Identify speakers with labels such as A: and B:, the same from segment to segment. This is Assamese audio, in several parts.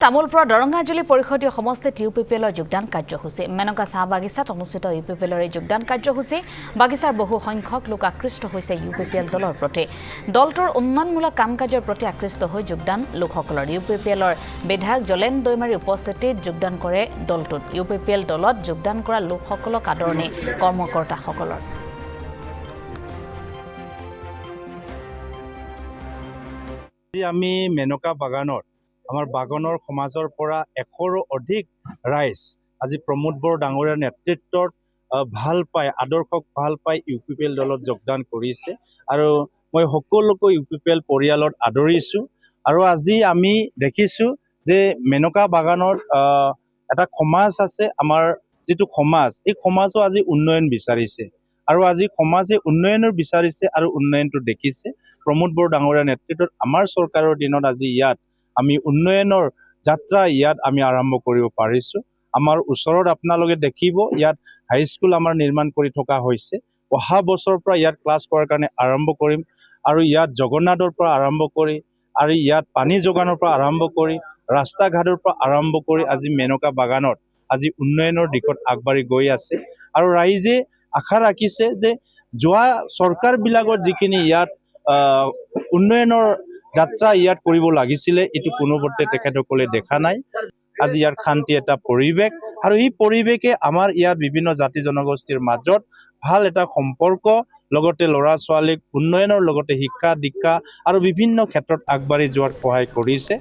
A: তামোলপুৰৰ দৰংগাজুলি পৰিষদীয় সমষ্টিত ইউপিপিএলৰ যোগদান কাৰ্যসূচী মেনকা চাহ বাগিচাত অনুষ্ঠিত ইউপিপিএলৰ এই যোগদান কাৰ্যসূচী বাগিচাৰ বহু সংখ্যক লোক আকৃষ্ট হৈছে ইউপিপিএল দলৰ প্ৰতি দলটোৰ উন্নয়নমূলক কাম কাজৰ প্ৰতি আকৃষ্ট হৈ যোগদান লোকসকলৰ ইউপিপিএলৰ বিধায়ক জলেন দৈমাৰী উপস্থিতিত যোগদান কৰে দলটোত ইউপিপিএল দলত যোগদান কৰা লোকসকলক আদৰণি কৰ্মকৰ্তাসকলৰ
B: আমি মেনকা বাগানত আমাৰ বাগানৰ সমাজৰ পৰা 100ৰো অধিক ৰাইজ আজি প্ৰমোদ বড়ো ডাঙৰীয়াৰ নেতৃত্বত ভাল পাই আদৰ্শক ভাল পাই ইউপিপিএল দলত যোগদান কৰিছে আৰু মই সকলোকে ইউপিপিএল পৰিয়ালত আদৰিছো আৰু আজি আমি দেখিছো যে মেনকা বাগানৰ এটা সমাজ আছে আমাৰ যেটো সমাজ এই সমাজও আজি উন্নয়ন বিচাৰিছে আৰু আজি সমাজে উন্নয়নৰ বিচাৰিছে আৰু উন্নয়নটো দেখিছে প্ৰমোদ বড়ো ডাঙৰীয়াৰ নেতৃত্বত আমাৰ চৰকাৰৰ দিনত আজি ইয়াত আমি উন্নয়নৰ যাত্ৰা ইয়াত আমি আৰম্ভ কৰিব পাৰিছো আমাৰ ওচৰত আপোনালোকে দেখিব ইয়াত হাই স্কুল আমাৰ নিৰ্মাণ কৰি থকা হৈছে অহা বছৰৰ পৰা ইয়াত ক্লাছ কৰাৰ কাৰণে আৰম্ভ কৰিম আৰু ইয়াত জগন্নাথৰ পৰা আৰম্ভ কৰি আৰু ইয়াত পানী যোগানৰ পৰা আৰম্ভ কৰি ৰাস্তা ঘাটৰ পৰা আৰম্ভ কৰি আজি মেনকা বাগানত আজি উন্নয়নৰ দিশত আগবাঢ়ি গৈ আছে আৰু ৰাইজে আশা ৰাখিছে যে যোৱা চৰকাৰবিলাকৰ যিখিনি ইয়াত উন্নয়নৰ যাত্ৰা ইয়াত কৰিব লাগিছিলে এটো কোনোপতে তেখেতসকলে দেখা নাই আজি ইয়াৰ শান্তি এটা পৰিৱেশ আৰু এই পৰিৱেশে আমাৰ ইয়াত বিভিন্ন জাতি জনগোষ্ঠীৰ মাজত ভাল এটা সম্পৰ্ক লগতে ল'ৰা ছোৱালীক উন্নয়নৰ লগতে শিক্ষা দীক্ষা আৰু বিভিন্ন ক্ষেত্ৰত আগবাঢ়ি যোৱাত সহায় কৰিছে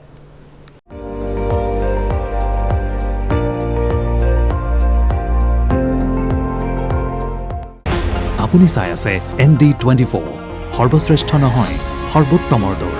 C: আপুনি চাই আছে ND24 সৰ্বশ্ৰেষ্ঠ নহয় সৰ্বোত্তমৰ দৌৰ